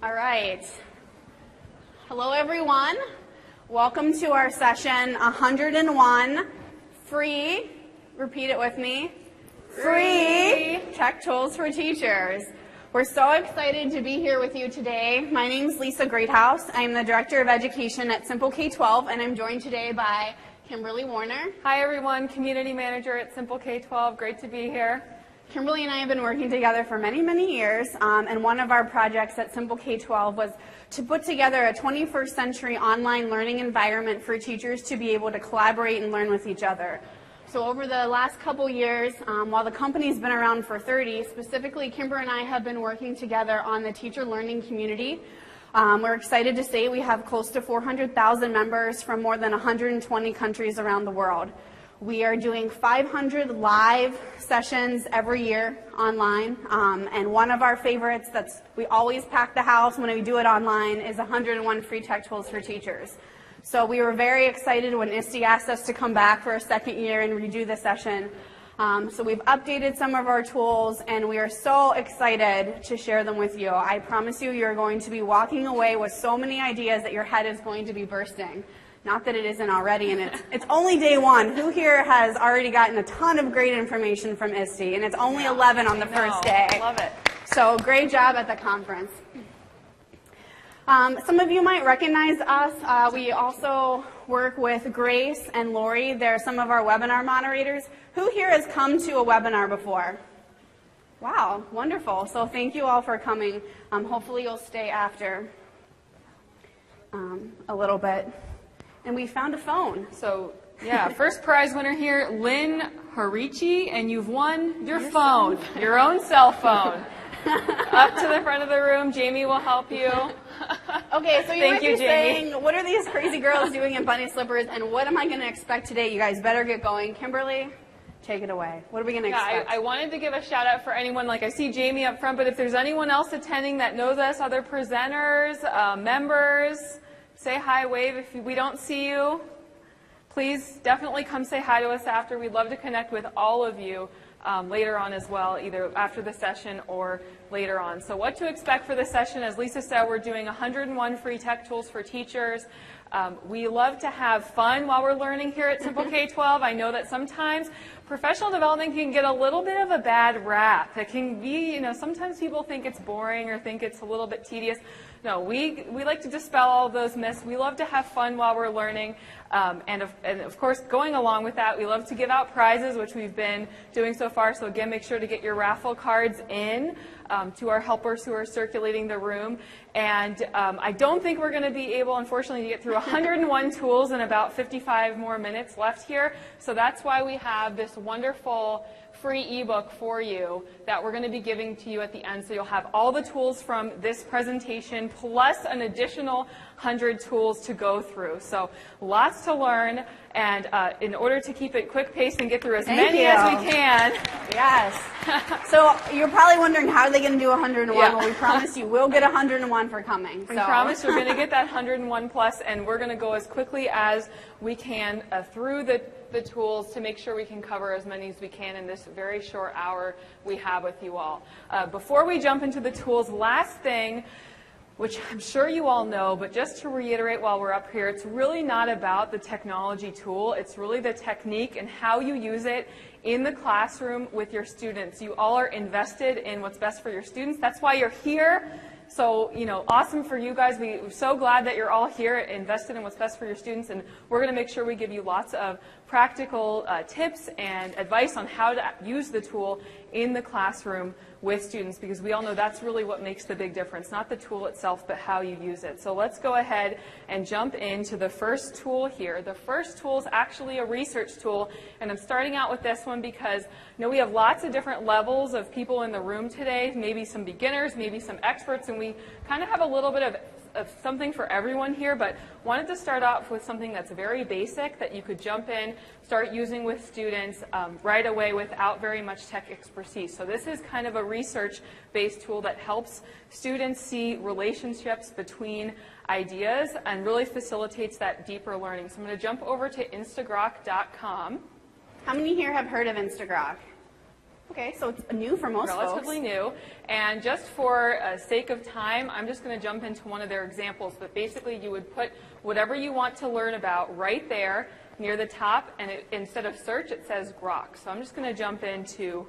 All right. Hello, everyone. Welcome to our session 101, free, repeat it with me, free tech tools for teachers. We're so excited to be here with you today. My name is Lisa Greathouse. I'm the Director of Education at Simple K-12, and I'm joined today by Kimberly Warner. Hi, everyone. Community Manager at Simple K-12. Great to be here. Kimberly and I have been working together for many, many years, and one of our projects at Simple K-12 was to put together a 21st century online learning environment for teachers to be able to collaborate and learn with each other. So over the last couple years, while the company's been around for 30, specifically Kimber and I have been working together on the teacher learning community. We're excited to say we have close to 400,000 members from more than 120 countries around the world. We are doing 500 live sessions every year online, and one of our favorites we always pack the house when we do it online is 101 free tech tools for teachers. So we were very excited when ISTE asked us to come back for a second year and redo the session. So we've updated some of our tools, and we are so excited to share them with you. I promise you, you're going to be walking away with so many ideas that your head is going to be bursting. Not that it isn't already, and it's only day one. Who here has already gotten a ton of great information from ISTE? And it's only 11 on the first day. I love it. So great job at the conference. Some of you might recognize us. We also work with Grace and Lori. They're some of our webinar moderators. Who here has come to a webinar before? Wow, wonderful. So thank you all for coming. Hopefully you'll stay after a little bit. And we found a phone. So, yeah, first prize winner here, Lynn Harichi, and you've won your phone, your own cell phone. Up to the front of the room, Jamie will help you. Okay, so you might be saying, what are these crazy girls doing in bunny slippers, and what am I going to expect today? You guys better get going. Kimberly, take it away. What are we going to expect? I wanted to give a shout out for anyone, like I see Jamie up front, but if there's anyone else attending that knows us, other presenters, members, say hi, wave. If we don't see you, please definitely come say hi to us after. We'd love to connect with all of you later on as well, either after the session or later on. So what to expect for the session, as Lisa said, we're doing 101 free tech tools for teachers. We love to have fun while we're learning here at Simple K-12. I know that sometimes professional development can get a little bit of a bad rap. It can be, sometimes people think it's boring or think it's a little bit tedious. No, we like to dispel all of those myths. We love to have fun while we're learning. And of course, going along with that, we love to give out prizes, which we've been doing so far. So again, make sure to get your raffle cards in to our helpers who are circulating the room. And I don't think we're going to be able, unfortunately, to get through 101 tools in about 55 more minutes left here. So that's why we have this wonderful free ebook for you that we're going to be giving to you at the end. So you'll have all the tools from this presentation plus an additional 100 tools to go through. So lots to learn, and in order to keep it quick paced and get through as many as we can. Yes. So you're probably wondering, how are they going to do 101? Yeah. Well, we promise you we'll get 101 for coming. We promise we're going to get that 101 plus, and we're going to go as quickly as we can through the tools to make sure we can cover as many as we can in this very short hour we have with you all. Before we jump into the tools, last thing, which I'm sure you all know, but just to reiterate while we're up here, it's really not about the technology tool. It's really the technique and how you use it in the classroom with your students. You all are invested in what's best for your students. That's why you're here. So, awesome for you guys. We're so glad that you're all here, invested in what's best for your students, and we're going to make sure we give you lots of practical tips and advice on how to use the tool in the classroom with students, because we all know that's really what makes the big difference, not the tool itself, but how you use it. So let's go ahead and jump into the first tool here. The first tool is actually a research tool, and I'm starting out with this one because we have lots of different levels of people in the room today, maybe some beginners, maybe some experts, and we kind of have a little bit of something for everyone here, but wanted to start off with something that's very basic that you could jump in, start using with students right away without very much tech expertise. So this is kind of a research-based tool that helps students see relationships between ideas and really facilitates that deeper learning. So I'm going to jump over to instagrok.com. How many here have heard of Instagrok? Okay, so it's new for most relatively folks. new. And just for sake of time, I'm just going to jump into one of their examples. But basically, you would put whatever you want to learn about right there near the top, and instead of search, it says Grok. So I'm just going to jump into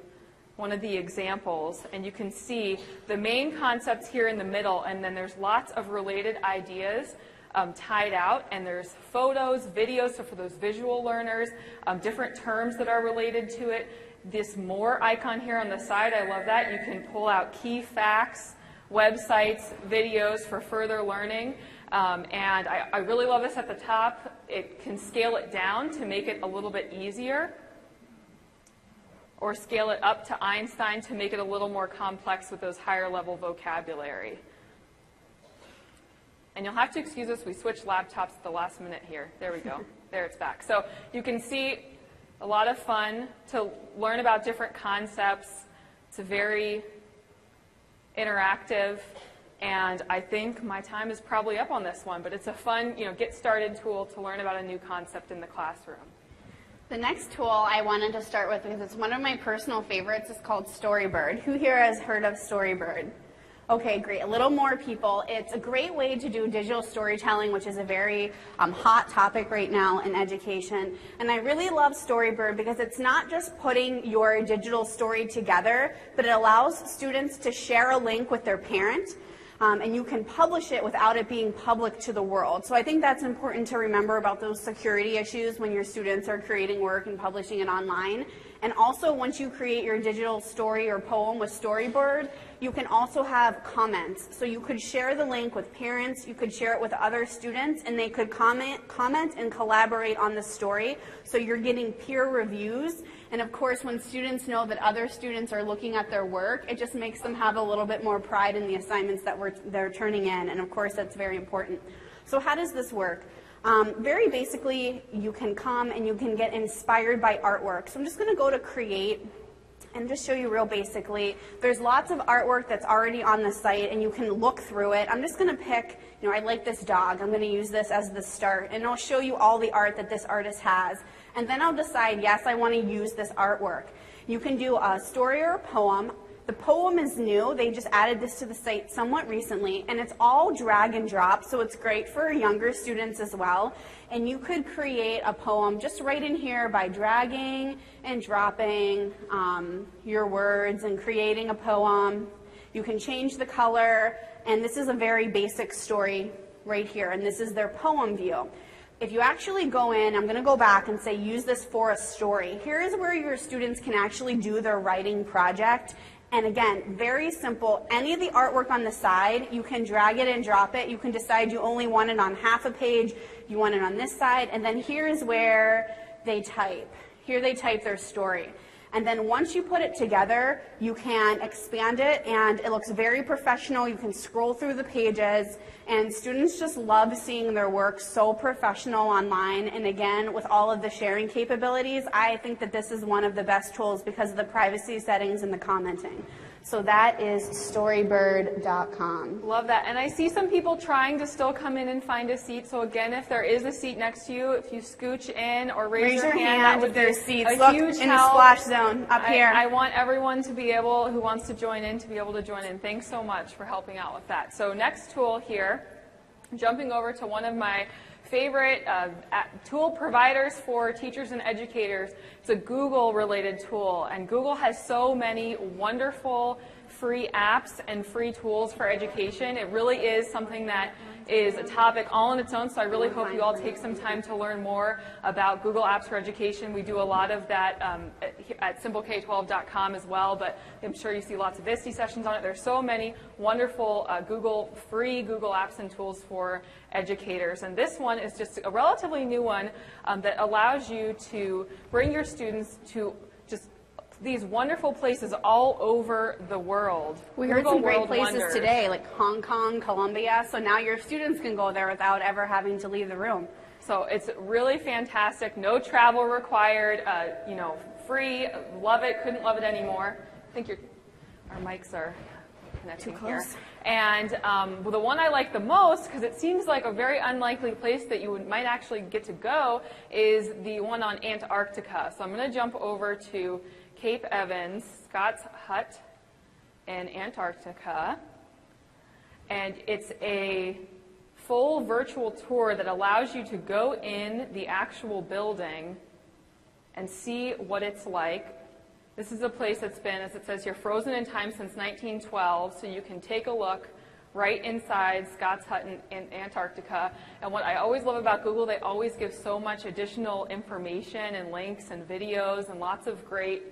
one of the examples, and you can see the main concepts here in the middle, and then there's lots of related ideas tied out, and there's photos, videos, so for those visual learners, different terms that are related to it. This more icon here on the side, I love that. You can pull out key facts, websites, videos for further learning. And I really love this at the top. It can scale it down to make it a little bit easier, or scale it up to Einstein to make it a little more complex with those higher level vocabulary. And you'll have to excuse us, we switched laptops at the last minute here. There we go. There, it's back. So you can see a lot of fun to learn about different concepts. It's a very interactive, and I think my time is probably up on this one, but it's a fun, get started tool to learn about a new concept in the classroom. The next tool I wanted to start with, because it's one of my personal favorites, is called Storybird. Who here has heard of Storybird? Okay, great. A little more people. It's a great way to do digital storytelling, which is a very hot topic right now in education. And I really love Storybird because it's not just putting your digital story together, but it allows students to share a link with their parent. And you can publish it without it being public to the world. So I think that's important to remember about those security issues when your students are creating work and publishing it online. And also, once you create your digital story or poem with Storybird, you can also have comments. So you could share the link with parents, you could share it with other students, and they could comment and collaborate on the story. So you're getting peer reviews. And of course, when students know that other students are looking at their work, it just makes them have a little bit more pride in the assignments that they're turning in. And of course, that's very important. So how does this work? Very basically, you can come and you can get inspired by artwork. So I'm just going to go to Create and just show you real basically. There's lots of artwork that's already on the site, and you can look through it. I'm just going to pick, I like this dog. I'm going to use this as the start, and I'll show you all the art that this artist has. And then I'll decide, yes, I want to use this artwork. You can do a story or a poem. The poem is new. They just added this to the site somewhat recently, and it's all drag and drop, so it's great for younger students as well. And you could create a poem just right in here by dragging and dropping your words and creating a poem. You can change the color, and this is a very basic story right here, and this is their poem view. If you actually go in, I'm going to go back and say use this for a story. Here's where your students can actually do their writing project. And again, very simple. Any of the artwork on the side, you can drag it and drop it. You can decide you only want it on half a page, you want it on this side, and then here's where they type. Here they type their story. And then once you put it together, you can expand it, and it looks very professional. You can scroll through the pages, and students just love seeing their work so professional online. And again, with all of the sharing capabilities, I think that this is one of the best tools because of the privacy settings and the commenting. So that is storybird.com. Love that. And I see some people trying to still come in and find a seat. So again, if there is a seat next to you, if you scooch in or raise your hand, that would be a seats. huge Look, help. in the splash zone up here. I want everyone to be able, who wants to join in, to be able to join in. Thanks so much for helping out with that. So next tool here, jumping over to one of my favorite tool providers for teachers and educators. It's a Google-related tool, and Google has so many wonderful free apps and free tools for education. It really is something that is a topic all on its own, so I really hope you all take some time to learn more about Google Apps for Education. We do a lot of that at simpleK12.com as well, but I'm sure you see lots of ISTE sessions on it. There's so many wonderful free Google Apps and tools for educators, and this one is just a relatively new one that allows you to bring your students to just these wonderful places all over the world. We heard some great places today, like Hong Kong, Colombia, so now your students can go there without ever having to leave the room. So it's really fantastic, no travel required, free, love it, couldn't love it anymore. I think our mics are connecting here. And the one I like the most, because it seems like a very unlikely place that you might actually get to go, is the one on Antarctica. So I'm going to jump over to Cape Evans, Scott's Hut in Antarctica. And it's a full virtual tour that allows you to go in the actual building and see what it's like. This is a place that's been, as it says here, frozen in time since 1912, so you can take a look right inside Scott's Hut in Antarctica. And what I always love about Google, they always give so much additional information and links and videos and lots of great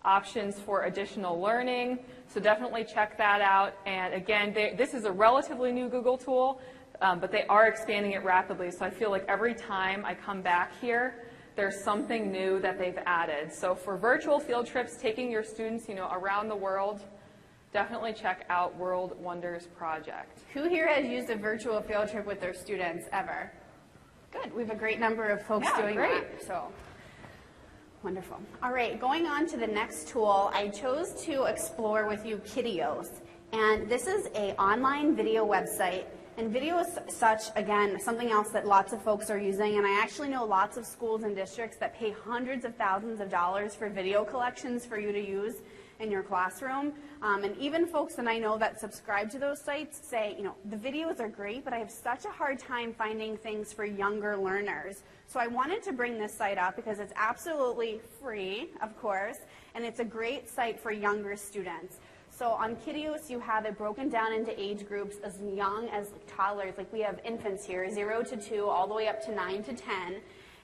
options for additional learning. So definitely check that out. And again, this is a relatively new Google tool, but they are expanding it rapidly. So I feel like every time I come back here, there's something new that they've added. So for virtual field trips, taking your students, around the world, definitely check out World Wonders Project. Who here has used a virtual field trip with their students ever? Good. We have a great number of folks doing that. So wonderful. All right, going on to the next tool, I chose to explore with you Kidios. And this is an online video website. And video is again, something else that lots of folks are using. And I actually know lots of schools and districts that pay hundreds of thousands of dollars for video collections for you to use in your classroom. And even folks that I know that subscribe to those sites say, the videos are great, but I have such a hard time finding things for younger learners. So I wanted to bring this site up because it's absolutely free, of course, and it's a great site for younger students. So on Kidios, you have it broken down into age groups as young as toddlers. Like we have infants here, 0 to 2, all the way up to 9 to 10.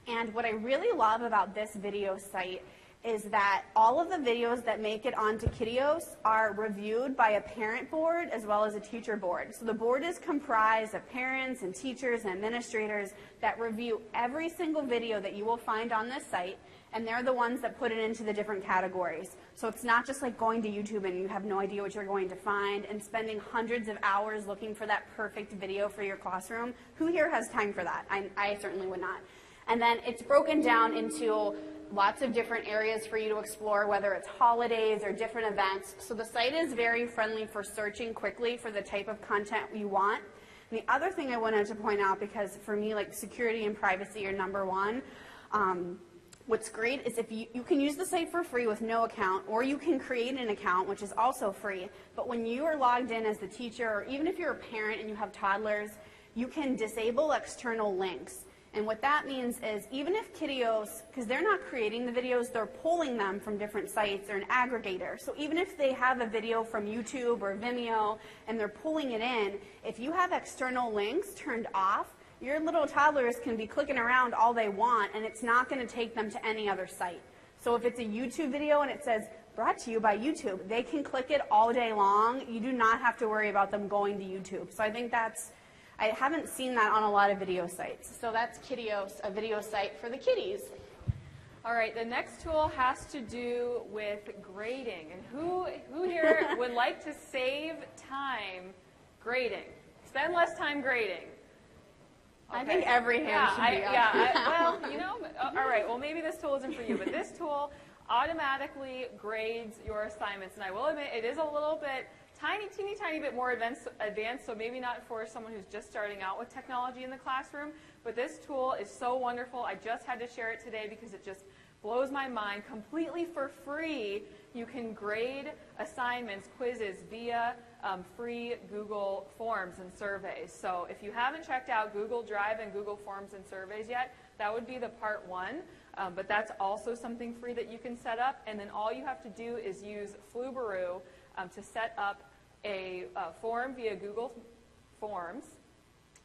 And what I really love about this video site is that all of the videos that make it onto Kidios are reviewed by a parent board as well as a teacher board. So the board is comprised of parents and teachers and administrators that review every single video that you will find on this site, and they're the ones that put it into the different categories. So it's not just like going to YouTube and you have no idea what you're going to find and spending hundreds of hours looking for that perfect video for your classroom. Who here has time for that? I certainly would not. And then it's broken down into lots of different areas for you to explore, whether it's holidays or different events. So the site is very friendly for searching quickly for the type of content you want. And the other thing I wanted to point out, because for me, like security and privacy are number one, what's great is if you can use the site for free with no account, or you can create an account, which is also free. But when you are logged in as the teacher, or even if you're a parent and you have toddlers, you can disable external links. And what that means is even if Kidios, because they're not creating the videos, they're pulling them from different sites, they're an aggregator. So even if they have a video from YouTube or Vimeo and they're pulling it in, if you have external links turned off, your little toddlers can be clicking around all they want and it's not going to take them to any other site. So if it's a YouTube video and it says, brought to you by YouTube, they can click it all day long. You do not have to worry about them going to YouTube. So I think I haven't seen that on a lot of video sites. So that's Kidios, a video site for the kiddies. All right, the next tool has to do with grading. And who here would like to save time grading? Spend less time grading. Okay. I think every hand should be up. All right, well, maybe this tool isn't for you, but this tool automatically grades your assignments. And I will admit, it is a little bit teeny tiny bit more advanced, so maybe not for someone who's just starting out with technology in the classroom, but this tool is so wonderful. I just had to share it today because it just blows my mind. Completely for free, you can grade assignments, quizzes via free Google Forms and surveys. So if you haven't checked out Google Drive and Google Forms and surveys yet, that would be the part one. But that's also something free that you can set up. And then all you have to do is use Flubaroo to set up a form via Google Forms.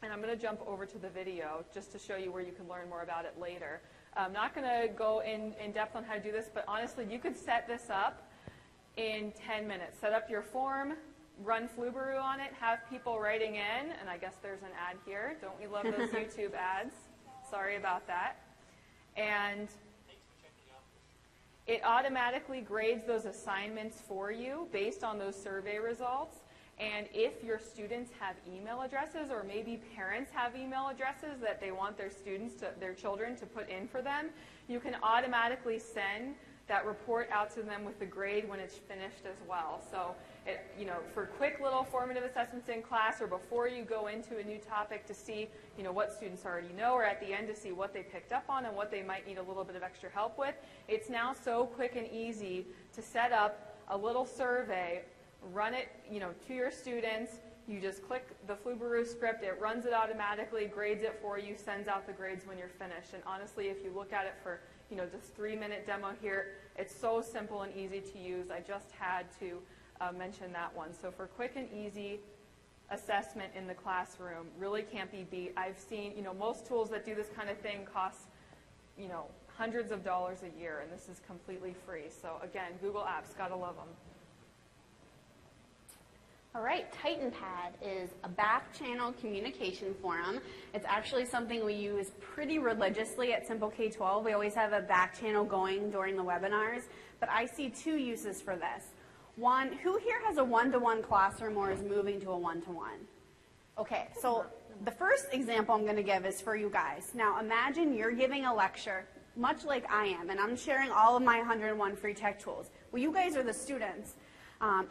And I'm going to jump over to the video just to show you where you can learn more about it later. I'm not going to go in depth on how to do this, but honestly, you could set this up in 10 minutes. Set up your form, run Flubaroo on it, have people writing in, and I guess there's an ad here. Don't we love those YouTube ads? Sorry about that. And it automatically grades those assignments for you based on those survey results. And if your students have email addresses, or maybe parents have email addresses that they want their children to put in for them, you can automatically send that report out to them with the grade when it's finished as well. So For quick little formative assessments in class or before you go into a new topic to see, what students already know, or at the end to see what they picked up on and what they might need a little bit of extra help with. It's now so quick and easy to set up a little survey, run it, to your students. You just click the Flubaroo script, it runs it automatically, grades it for you, sends out the grades when you're finished. And honestly, if you look at it for, just 3-minute demo here, it's so simple and easy to use. I just had to mention that one. So for quick and easy assessment in the classroom, really can't be beat. I've seen, most tools that do this kind of thing cost, hundreds of dollars a year, and this is completely free. So again, Google Apps, gotta love them. All right, TitanPad is a back-channel communication forum. It's actually something we use pretty religiously at Simple K-12. We always have a back channel going during the webinars, but I see 2 uses for this. One, who here has a one-to-one classroom or is moving to a one-to-one? Okay, so the first example I'm going to give is for you guys. Now imagine you're giving a lecture, much like I am, and I'm sharing all of my 101 free tech tools. Well, you guys are the students.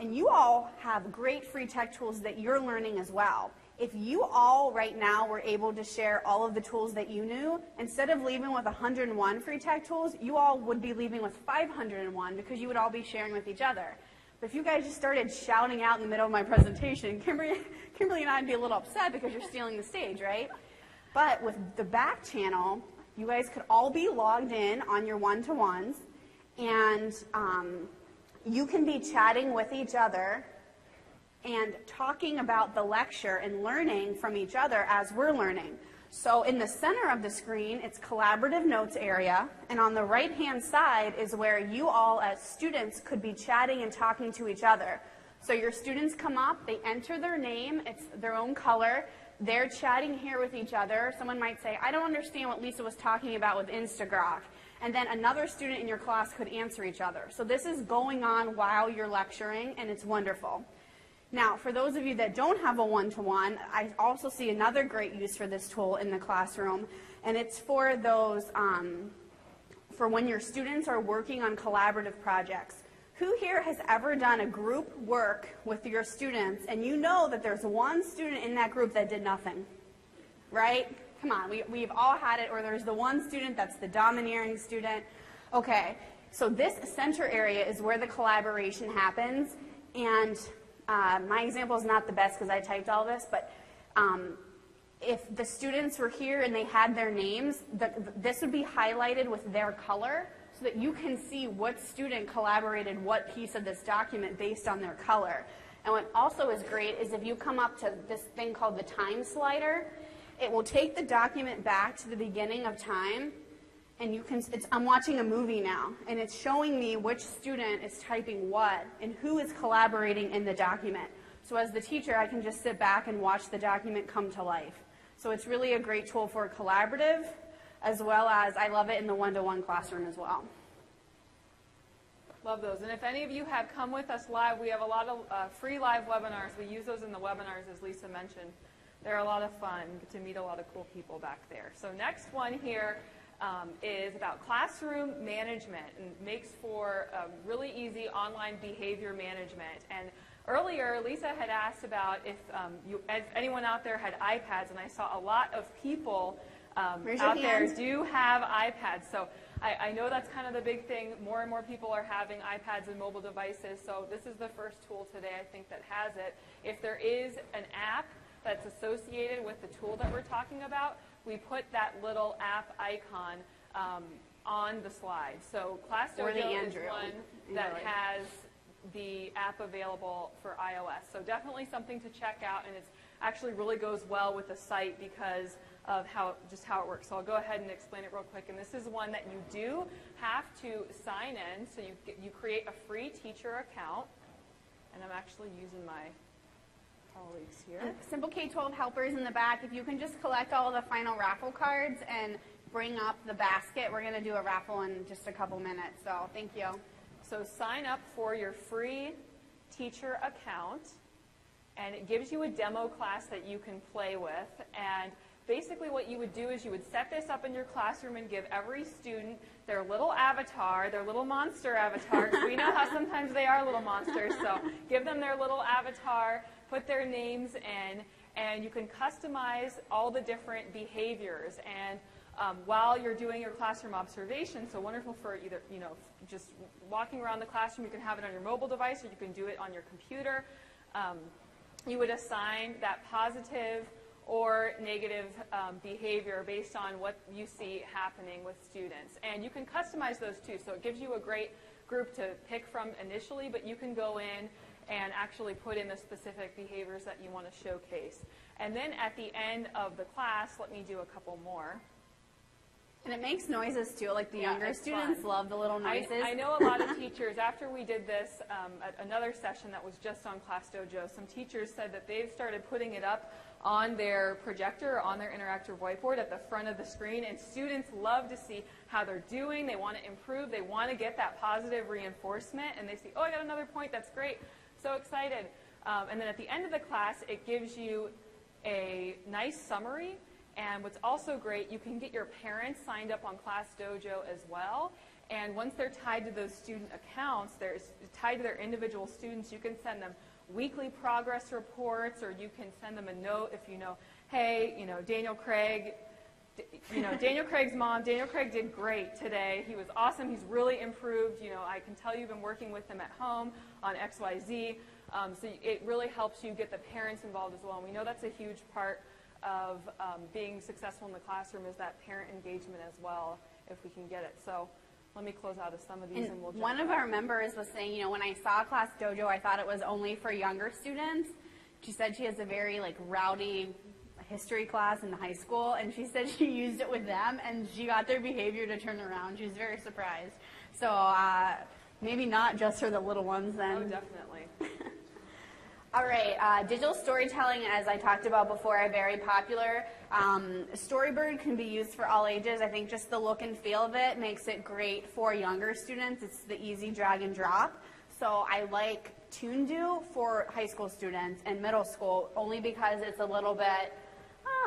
And you all have great free tech tools that you're learning as well. If you all right now were able to share all of the tools that you knew, instead of leaving with 101 free tech tools, you all would be leaving with 501 because you would all be sharing with each other. But if you guys just started shouting out in the middle of my presentation, Kimberly and I would be a little upset because you're stealing the stage, right? But with the back channel, you guys could all be logged in on your one-to-ones, and you can be chatting with each other and talking about the lecture and learning from each other as we're learning. So in the center of the screen, it's collaborative notes area, and on the right-hand side is where you all as students could be chatting and talking to each other. So your students come up, they enter their name, it's their own color, they're chatting here with each other. Someone might say, I don't understand what Lisa was talking about with Instagraph. And then another student in your class could answer each other. So this is going on while you're lecturing, and it's wonderful. Now, for those of you that don't have a one-to-one, I also see another great use for this tool in the classroom, and it's for those, for when your students are working on collaborative projects. Who here has ever done a group work with your students, and you know that there's one student in that group that did nothing, right? Come on, we've all had it, or there's the one student that's the domineering student. Okay, so this center area is where the collaboration happens, and my example is not the best because I typed all this, but if the students were here and they had their names, this would be highlighted with their color so that you can see what student collaborated what piece of this document based on their color. And what also is great is if you come up to this thing called the time slider, it will take the document back to the beginning of time, and you can, I'm watching a movie now, and it's showing me which student is typing what and who is collaborating in the document. So as the teacher, I can just sit back and watch the document come to life. So it's really a great tool for collaborative, as well as I love it in the one-to-one classroom as well. Love those. And if any of you have come with us live, we have a lot of free live webinars. We use those in the webinars, as Lisa mentioned. They're a lot of fun. You get to meet a lot of cool people back there. So next one here is about classroom management, and makes for really easy online behavior management. And earlier, Lisa had asked about if anyone out there had iPads, and I saw a lot of people out there do have iPads. So I know that's kind of the big thing. More and more people are having iPads and mobile devices. So this is the first tool today, I think, that has it. If there is an app that's associated with the tool that we're talking about, we put that little app icon on the slide. So ClassDojo is one that has the app available for iOS. So definitely something to check out, and it actually really goes well with the site because of just how it works. So I'll go ahead and explain it real quick. And this is one that you do have to sign in. So you create a free teacher account, and I'm actually using my colleagues here. Simple K-12 helpers in the back. If you can just collect all of the final raffle cards and bring up the basket, we're going to do a raffle in just a couple minutes. So thank you. So sign up for your free teacher account, and it gives you a demo class that you can play with. And basically what you would do is you would set this up in your classroom and give every student their little avatar, their little monster avatar, because we know how sometimes they are little monsters, so give them their little avatar, put their names in, and you can customize all the different behaviors. And while you're doing your classroom observation, so wonderful for either, just walking around the classroom, you can have it on your mobile device or you can do it on your computer. You would assign that positive or negative behavior based on what you see happening with students. And you can customize those too, so it gives you a great group to pick from initially, but you can go in and actually put in the specific behaviors that you want to showcase. And then at the end of the class, let me do a couple more. And it makes noises too, like the younger students love the little noises. I know a lot of teachers, after we did this at another session that was just on Class Dojo, some teachers said that they've started putting it up on their projector, on their interactive whiteboard at the front of the screen, and students love to see how they're doing. They want to improve. They want to get that positive reinforcement, and they see, oh, I got another point. That's great. So excited. And then at the end of the class, it gives you a nice summary. And what's also great, you can get your parents signed up on Class Dojo as well. And once they're tied to those student accounts, they're tied to their individual students, you can send them weekly progress reports, or you can send them a note if you know, hey, Daniel Craig's mom, Daniel Craig did great today. He was awesome. He's really improved. I can tell you've been working with him at home on XYZ. So it really helps you get the parents involved as well. And we know that's a huge part of being successful in the classroom, is that parent engagement as well, if we can get it. So let me close out of some of these, and we'll jump one of our members was saying, when I saw Class Dojo, I thought it was only for younger students. She said she has a very rowdy history class in high school, and she said she used it with them, and she got their behavior to turn around. She was very surprised. So maybe not just for the little ones then. Oh, definitely. All right, digital storytelling, as I talked about before, are very popular. Storyboard can be used for all ages. I think just the look and feel of it makes it great for younger students. It's the easy drag and drop. So I like ToonDo for high school students and middle school, only because it's a little bit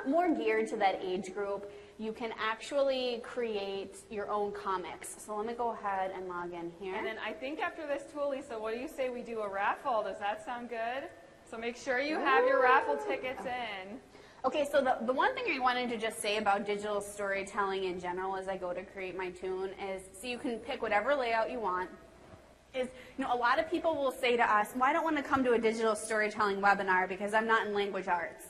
more geared to that age group. You can actually create your own comics. So let me go ahead and log in here. And then I think after this tool, Lisa, what do you say we do a raffle? Does that sound good? So make sure you have your raffle tickets in. Okay, so the one thing I wanted to just say about digital storytelling in general as I go to create my toon is, so you can pick whatever layout you want, is, a lot of people will say to us, well, I don't want to come to a digital storytelling webinar because I'm not in language arts.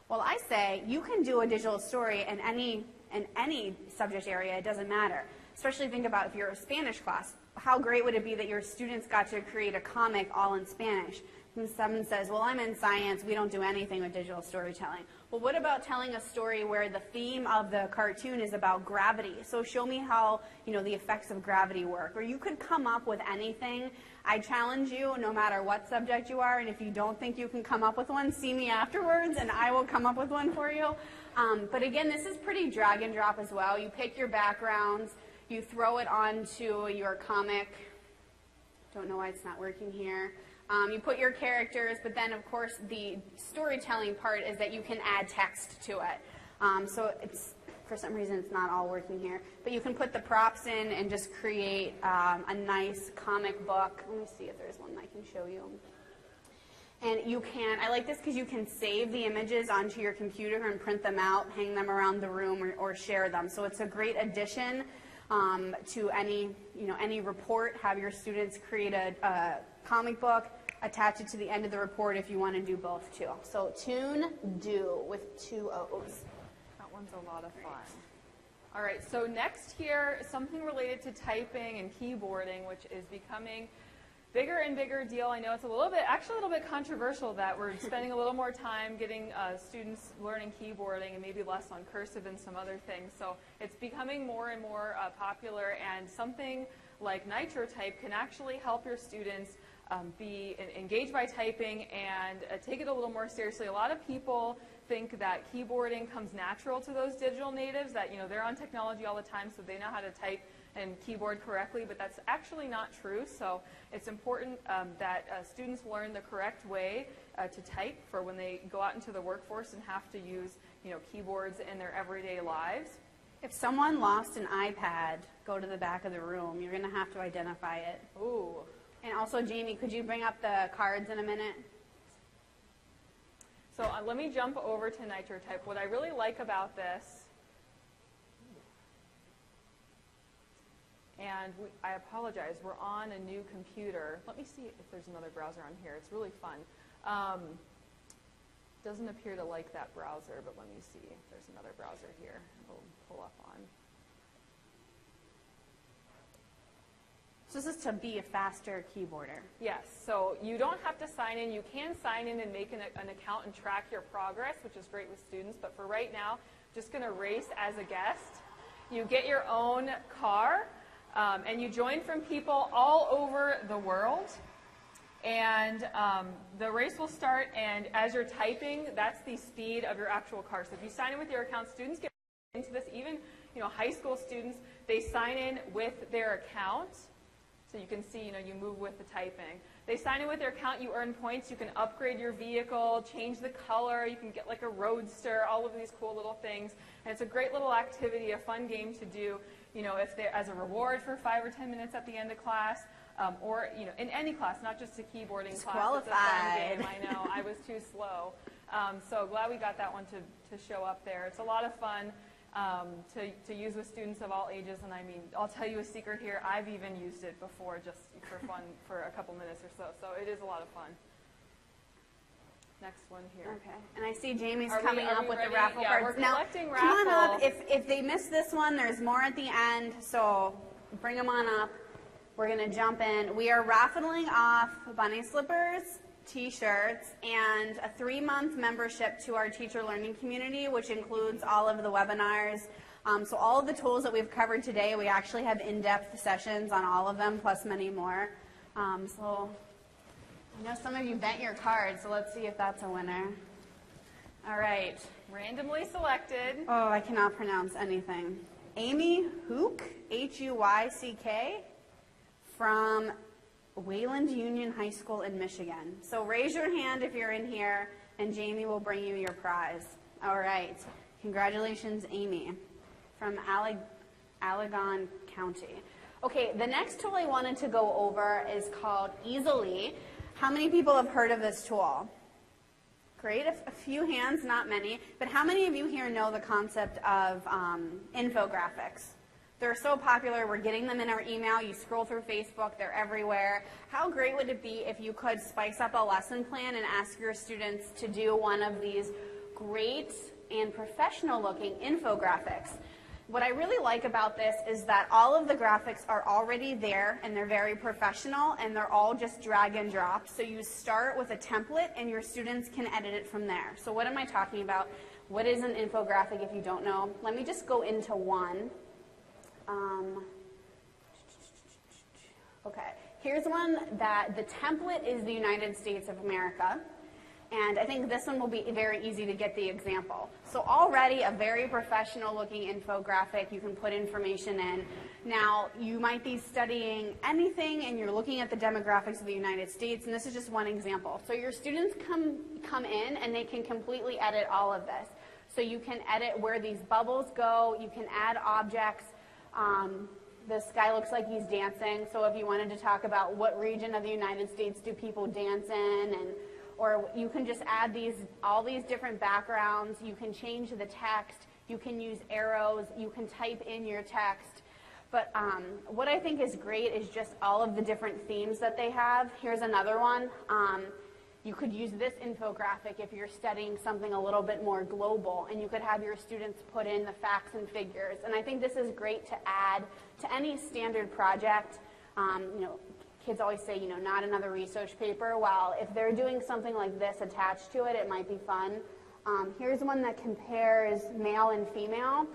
Well, I say you can do a digital story in any subject area. It doesn't matter. Especially think about if you're a Spanish class. How great would it be that your students got to create a comic all in Spanish? And someone says, well, I'm in science. We don't do anything with digital storytelling. Well, what about telling a story where the theme of the cartoon is about gravity? So show me how, the effects of gravity work. Or you could come up with anything. I challenge you, no matter what subject you are, and if you don't think you can come up with one, see me afterwards, and I will come up with one for you. But again, this is pretty drag and drop as well. You pick your backgrounds. You throw it onto your comic. Don't know why it's not working here. You put your characters, but then, of course, the storytelling part is that you can add text to it. So it's, for some reason, it's not all working here. But you can put the props in and just create a nice comic book. Let me see if there's one I can show you. And you can, I like this because you can save the images onto your computer and print them out, hang them around the room, or share them. So it's a great addition to any report. Have your students create a comic book, attach it to the end of the report if you want to do both too. So ToonDo with 2 O's. That one's a lot of fun. All right, so next here, something related to typing and keyboarding, which is becoming bigger and bigger deal. I know it's actually a little bit controversial that we're spending a little more time getting students learning keyboarding and maybe less on cursive and some other things. So it's becoming more and more popular, and something like NitroType can actually help your students be engaged by typing and take it a little more seriously. A lot of people think that keyboarding comes natural to those digital natives, that they're on technology all the time, so they know how to type and keyboard correctly, but that's actually not true. So it's important that students learn the correct way to type for when they go out into the workforce and have to use, keyboards in their everyday lives. If someone lost an iPad, go to the back of the room. You're going to have to identify it. Ooh. And also, Jamie, could you bring up the cards in a minute? So let me jump over to NitroType. What I really like about this, and I apologize, we're on a new computer. Let me see if there's another browser on here. It's really fun. Doesn't appear to like that browser, but let me see if there's another browser here it'll pull up on. So this is to be a faster keyboarder. Yes, so you don't have to sign in. You can sign in and make an account and track your progress, which is great with students, but for right now, just going to race as a guest. You get your own car, and you join from people all over the world. And the race will start, and as you're typing, that's the speed of your actual car. So if you sign in with your account, students get into this. Even high school students, they sign in with their account. So you can see, you move with the typing. They sign in with their account, you earn points, you can upgrade your vehicle, change the color, you can get like a roadster, all of these cool little things. And it's a great little activity, a fun game to do, if they're as a reward for 5 or 10 minutes at the end of class, or, in any class, not just a keyboarding class. Qualified. It's a fun game, I know, I was too slow. So glad we got that one to show up there. It's a lot of fun. To use with students of all ages, and I mean, I'll tell you a secret here, I've even used it before just for fun for a couple minutes or so it is a lot of fun. Next one here. Okay, and I see Jamie's coming up with ready? the raffle cards. We're now, collecting come on raffle. up. If they missed this one, there's more at the end, so bring them on up. We're going to jump in. We are raffling off bunny slippers, T-shirts, and a 3-month membership to our teacher learning community, which includes all of the webinars. So all of the tools that we've covered today, we actually have in-depth sessions on all of them, plus many more. So I know some of you bent your cards, so let's see if that's a winner. All right. Randomly selected. Oh, I cannot pronounce anything. Amy Hook, Huyck, from Wayland Union High School in Michigan. So raise your hand if you're in here, and Jamie will bring you your prize. All right. Congratulations, Amy, from Allegan County. Okay, the next tool I wanted to go over is called Easily. How many people have heard of this tool? Great, a few hands, not many. But how many of you here know the concept of infographics? They're so popular, we're getting them in our email, you scroll through Facebook, they're everywhere. How great would it be if you could spice up a lesson plan and ask your students to do one of these great and professional looking infographics? What I really like about this is that all of the graphics are already there and they're very professional and they're all just drag and drop. So you start with a template and your students can edit it from there. So what am I talking about? What is an infographic if you don't know? Let me just go into one. Okay, here's one that the template is the United States of America, and I think this one will be very easy to get the example. So already a very professional looking infographic, you can put information in. Now, you might be studying anything and you're looking at the demographics of the United States, and this is just one example. So your students come in and they can completely edit all of this. So you can edit where these bubbles go, you can add objects. This guy looks like he's dancing, so if you wanted to talk about what region of the United States do people dance in, or you can just add all these different backgrounds, you can change the text, you can use arrows, you can type in your text. But what I think is great is just all of the different themes that they have. Here's another one. You could use this infographic if you're studying something a little bit more global, and you could have your students put in the facts and figures. And I think this is great to add to any standard project. Kids always say, not another research paper. Well, if they're doing something like this attached to it, it might be fun. Here's one that compares male and female,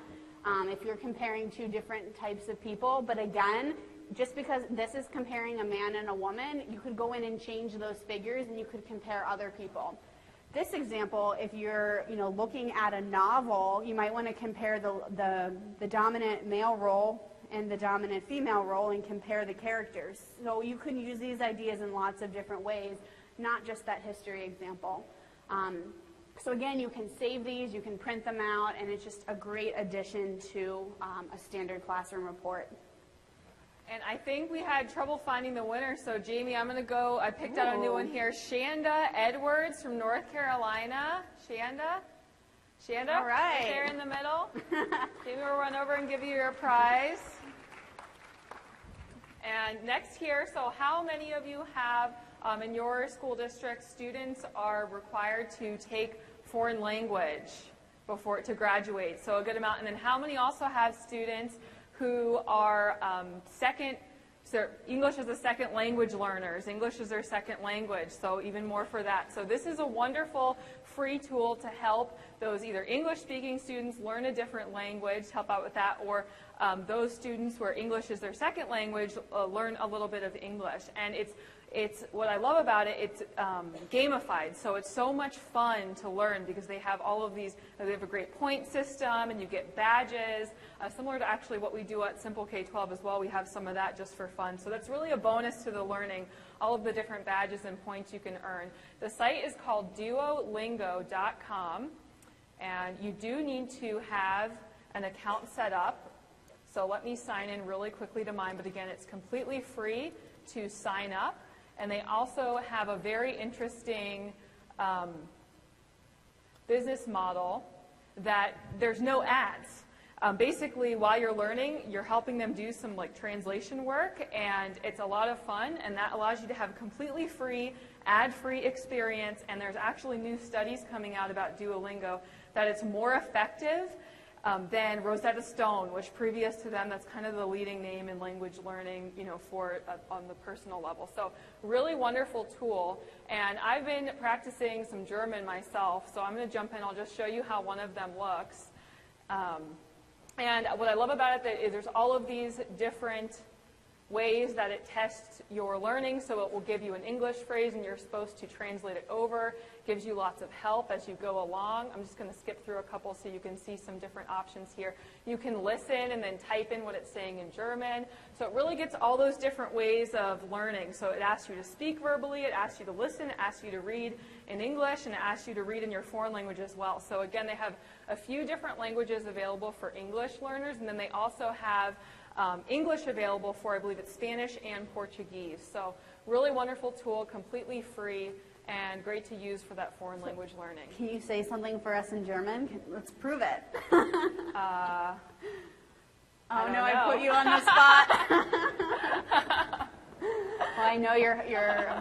if you're comparing two different types of people. But again, just because this is comparing a man and a woman, you could go in and change those figures and you could compare other people. This example, if you're looking at a novel, you might want to compare the dominant male role and the dominant female role and compare the characters. So you can use these ideas in lots of different ways not just that history example. So again, you can save these, you can print them out, and it's just a great addition to a standard classroom report. And I think we had trouble finding the winner, so Jamie, I'm going to go, I picked out a new one here. Shanda Edwards from North Carolina. Shanda? All right. Right there in the middle. Jamie will run over and give you your prize. And next here, so how many of you have, in your school district, students are required to take foreign language to graduate? So a good amount. And then how many also have students who are English as a second language learners? English is their second language, so even more for that. So this is a wonderful free tool to help those either English-speaking students learn a different language, help out with that, or those students where English is their second language learn a little bit of English. And it's what I love about it, it's gamified, so it's so much fun to learn because they have all of these, they have a great point system and you get badges, similar to actually what we do at Simple K-12 as well. We have some of that just for fun. So that's really a bonus to the learning, all of the different badges and points you can earn. The site is called duolingo.com, and you do need to have an account set up. So let me sign in really quickly to mine, but again, it's completely free to sign up. And they also have a very interesting business model that there's no ads. Basically, while you're learning, you're helping them do some translation work, and it's a lot of fun, and that allows you to have a completely free, ad-free experience. And there's actually new studies coming out about Duolingo that it's more effective than Rosetta Stone, which previous to them, that's kind of the leading name in language learning, for on the personal level. So really wonderful tool. And I've been practicing some German myself, so I'm going to jump in. I'll just show you how one of them looks. And what I love about it is there's all of these different ways that it tests your learning. So it will give you an English phrase and you're supposed to translate it over. Gives you lots of help as you go along. I'm just going to skip through a couple so you can see some different options here. You can listen and then type in what it's saying in German. So it really gets all those different ways of learning. So it asks you to speak verbally, it asks you to listen, it asks you to read in English, and it asks you to read in your foreign language as well. So again, they have a few different languages available for English learners, and then they also have English available for, I believe it's Spanish and Portuguese. So really wonderful tool, completely free, and great to use for that foreign language learning. Can you say something for us in German? Let's prove it. Oh no, I put you on the spot. Well, I know you're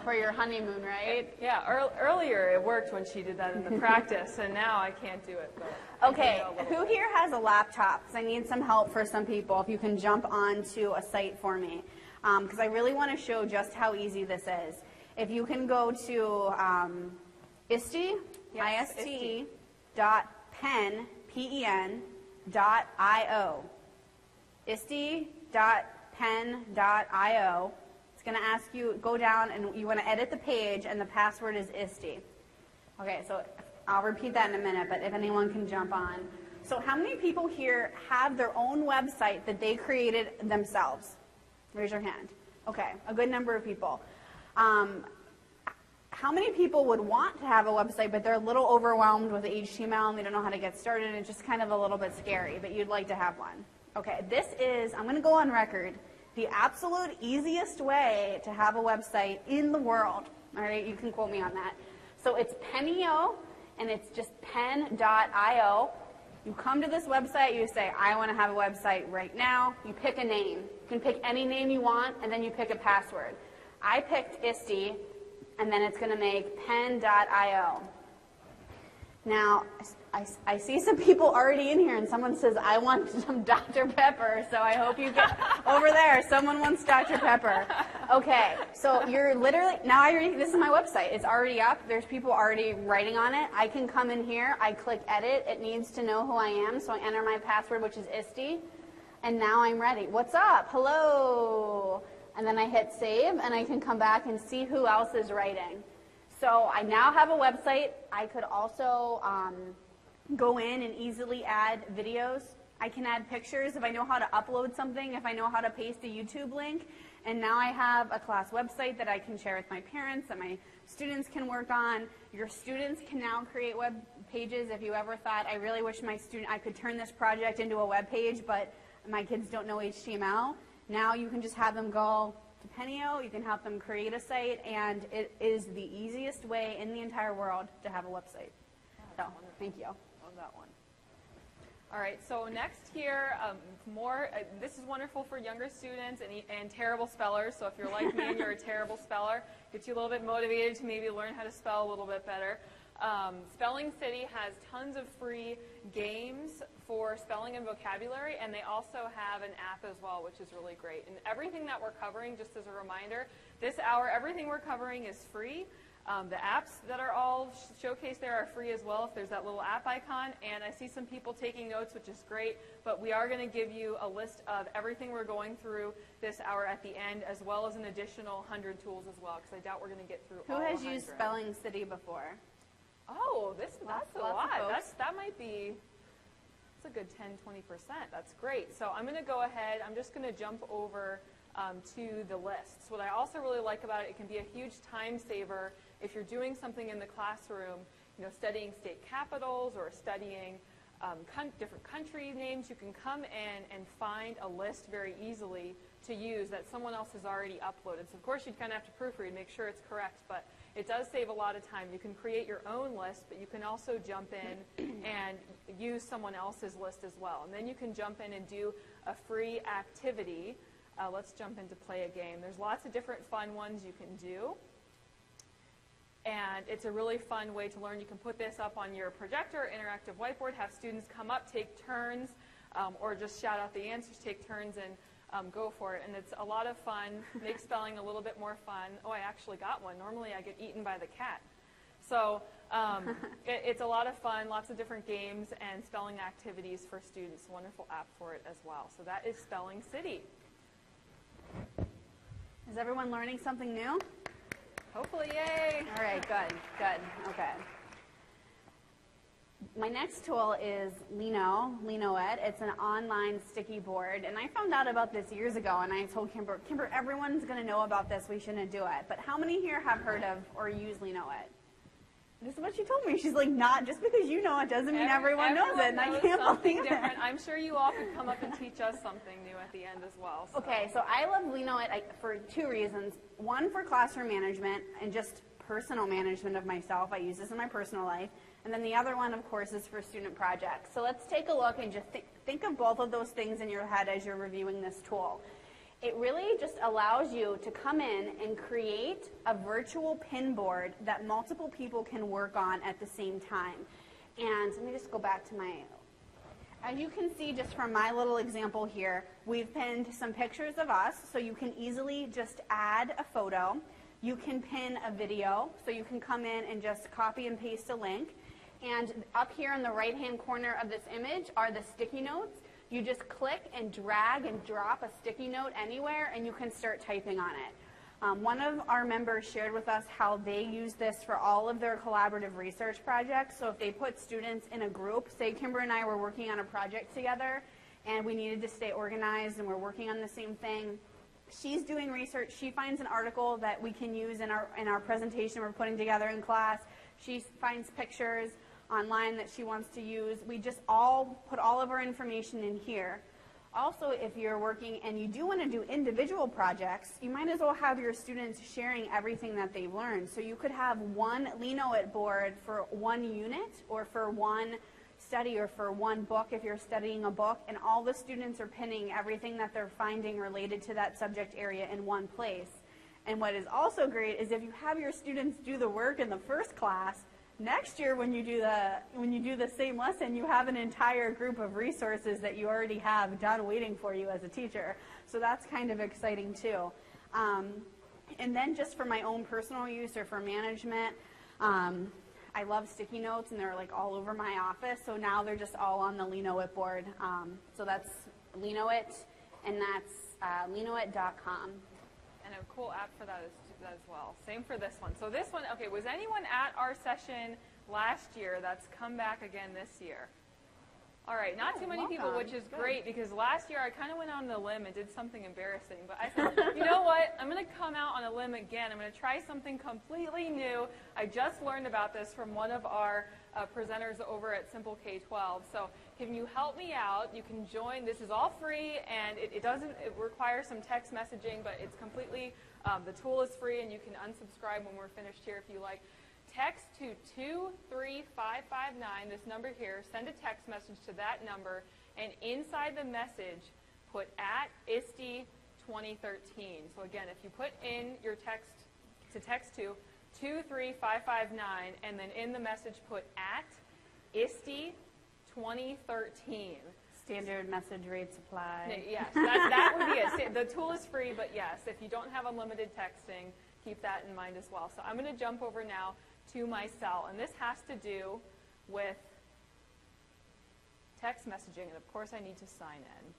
for your honeymoon, right? Yeah, earlier it worked when she did that in the practice, and now I can't do it. But okay, who here has a laptop? Because I need some help for some people. If you can jump onto a site for me, because I really want to show just how easy this is. If you can go to ISTE, yes, ISTE.pen.io. ISTE.pen.io. It's going to ask you, go down and you want to edit the page, and the password is ISTE. Okay, so I'll repeat that in a minute, but if anyone can jump on. So how many people here have their own website that they created themselves? Raise your hand. Okay, a good number of people. How many people would want to have a website, but they're a little overwhelmed with HTML and they don't know how to get started, and it's just kind of a little bit scary, but you'd like to have one? Okay, this is, I'm going to go on record, the absolute easiest way to have a website in the world. All right, you can quote me on that. So it's Pen.io, and it's just pen.io. You come to this website, you say, I want to have a website right now. You pick a name. You can pick any name you want, and then you pick a password. I picked ISTE, and then it's going to make pen.io. Now, I see some people already in here, and someone says, I want some Dr. Pepper, so I hope you get over there. Someone wants Dr. Pepper. Okay, so you're literally, now this is my website. It's already up. There's people already writing on it. I can come in here. I click edit. It needs to know who I am, so I enter my password, which is ISTE, and now I'm ready. What's up? Hello. And then I hit save, and I can come back and see who else is writing. So I now have a website. I could also go in and easily add videos. I can add pictures if I know how to upload something, if I know how to paste a YouTube link. And now I have a class website that I can share with my parents, that my students can work on. Your students can now create web pages. If you ever thought, I really wish I could turn this project into a web page, but my kids don't know HTML, now you can just have them go to Penio, you can help them create a site, and it is the easiest way in the entire world to have a website. So, thank you. Love that one. All right, so next here, this is wonderful for younger students and terrible spellers. So if you're like me and you're a terrible speller, gets you a little bit motivated to maybe learn how to spell a little bit better. Spelling City has tons of free games for spelling and vocabulary, and they also have an app as well, which is really great. And everything that we're covering, just as a reminder, this hour, everything we're covering is free. The apps that are all showcased there are free as well if there's that little app icon. And I see some people taking notes, which is great. But we are going to give you a list of everything we're going through this hour at the end, as well as an additional 100 tools as well, because I doubt we're going to get through all 100. Who has used Spelling City before? Oh, that's a lot. That might be, that's a good 10, 20%. That's great. So I'm going to go ahead. I'm just going to jump over to the lists. What I also really like about it, it can be a huge time saver if you're doing something in the classroom, studying state capitals or studying different country names. You can come in and find a list very easily to use that someone else has already uploaded. So of course you'd kind of have to proofread, make sure it's correct, but it does save a lot of time. You can create your own list, but you can also jump in and use someone else's list as well. And then you can jump in and do a free activity. Let's jump in to play a game. There's lots of different fun ones you can do. And it's a really fun way to learn. You can put this up on your projector, interactive whiteboard, have students come up, take turns, or just shout out the answers, take turns, and go for it. And it's a lot of fun, makes spelling a little bit more fun. Oh, I actually got one. Normally I get eaten by the cat. So it's a lot of fun, lots of different games and spelling activities for students. Wonderful app for it as well. So that is Spelling City. Is everyone learning something new? Hopefully, yay. All right, good, okay. My next tool is Linoit. It's an online sticky board, and I found out about this years ago, and I told Kimber, everyone's going to know about this, we shouldn't do it. But how many here have heard of or used Linoit? This is what she told me. She's like, not just because you know it doesn't mean everyone knows it, and I can't believe it. I'm sure you all could come up and teach us something new at the end as well. So. Okay, so I love Linoit for two reasons. One, for classroom management and just personal management of myself. I use this in my personal life. And then the other one, of course, is for student projects. So let's take a look and just think of both of those things in your head as you're reviewing this tool. It really just allows you to come in and create a virtual pin board that multiple people can work on at the same time. And let me just go back to my, as you can see just from my little example here, we've pinned some pictures of us, so you can easily just add a photo. You can pin a video, so you can come in and just copy and paste a link. And up here in the right-hand corner of this image are the sticky notes. You just click and drag and drop a sticky note anywhere, and you can start typing on it. One of our members shared with us how they use this for all of their collaborative research projects. So if they put students in a group, say Kimber and I were working on a project together, and we needed to stay organized, and we're working on the same thing. She's doing research. She finds an article that we can use in our presentation we're putting together in class. She finds pictures online that she wants to use. We just all put all of our information in here. Also, if you're working and you do want to do individual projects, you might as well have your students sharing everything that they've learned. So you could have one Linoit board for one unit or for one study or for one book if you're studying a book, and all the students are pinning everything that they're finding related to that subject area in one place. And what is also great is if you have your students do the work in the first class, next year when you do the same lesson, you have an entire group of resources that you already have done waiting for you as a teacher. So that's kind of exciting too. And then just for my own personal use or for management, I love sticky notes, and they're like all over my office. So now they're just all on the Linoit board. So that's Linoit, and that's linoit.com. And a cool app for that as well. Same for this one. So this one, okay, was anyone at our session last year that's come back again this year? All right, not too many people, welcome. which is Good. great because last year I kind of went on the limb and did something embarrassing. But I said, you know what? I'm going to come out on a limb again. I'm going to try something completely new. I just learned about this from one of our presenters over at Simple K-12. So can you help me out? You can join. This is all free, and it requires some text messaging, but it's completely, the tool is free, and you can unsubscribe when we're finished here if you like. Text to 23559, this number here, send a text message to that number, and inside the message, put @ISTE 2013. So again, if you put in your text to 23559, and then in the message put @ISTE 2013. Standard message rates apply. Yes, that would be it. The tool is free, but yes, if you don't have unlimited texting, keep that in mind as well. So I'm going to jump over now to my cell, and this has to do with text messaging, and of course I need to sign in.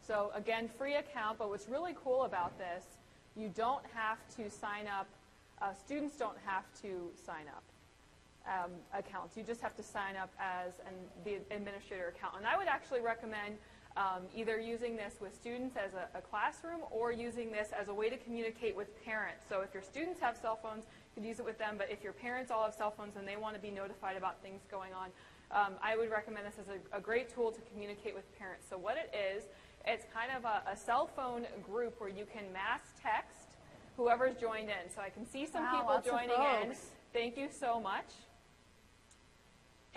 So again, free account, but what's really cool about this, you don't have to sign up, students don't have to sign up accounts. You just have to sign up as the administrator account. And I would actually recommend either using this with students as a classroom or using this as a way to communicate with parents. So if your students have cell phones, you could use it with them, but if your parents all have cell phones and they want to be notified about things going on, I would recommend this as a great tool to communicate with parents. So what it is, it's kind of a cell phone group where you can mass text whoever's joined in. So I can see some people joining in. Thank you so much.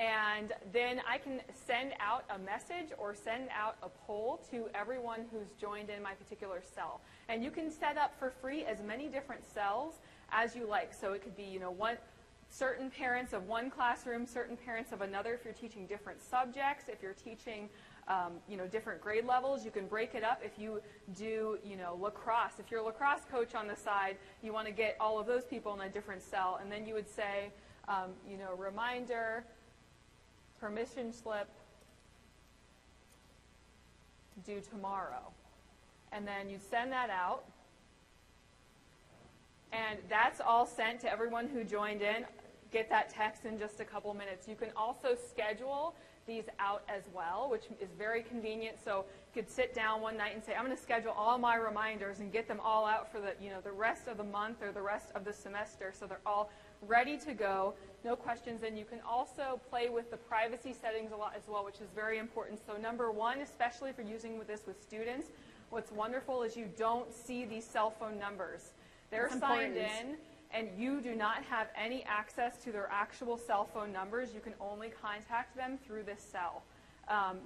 And then I can send out a message or send out a poll to everyone who's joined in my particular cell. And you can set up for free as many different cells as you like. So it could be, certain parents of one classroom, certain parents of another. If you're teaching different subjects, if you're teaching, different grade levels, you can break it up. If you do, lacrosse, if you're a lacrosse coach on the side, you want to get all of those people in a different cell. And then you would say, reminder, permission slip due tomorrow. And then you send that out. And that's all sent to everyone who joined in. Get that text in just a couple minutes. You can also schedule these out as well, which is very convenient. So you could sit down one night and say, I'm going to schedule all my reminders and get them all out for the rest of the month or the rest of the semester, so they're all ready to go, no questions. And you can also play with the privacy settings a lot as well, which is very important. So number one, especially if you're using this with students, what's wonderful is you don't see these cell phone numbers. They're signed in, and you do not have any access to their actual cell phone numbers. You can only contact them through this cell.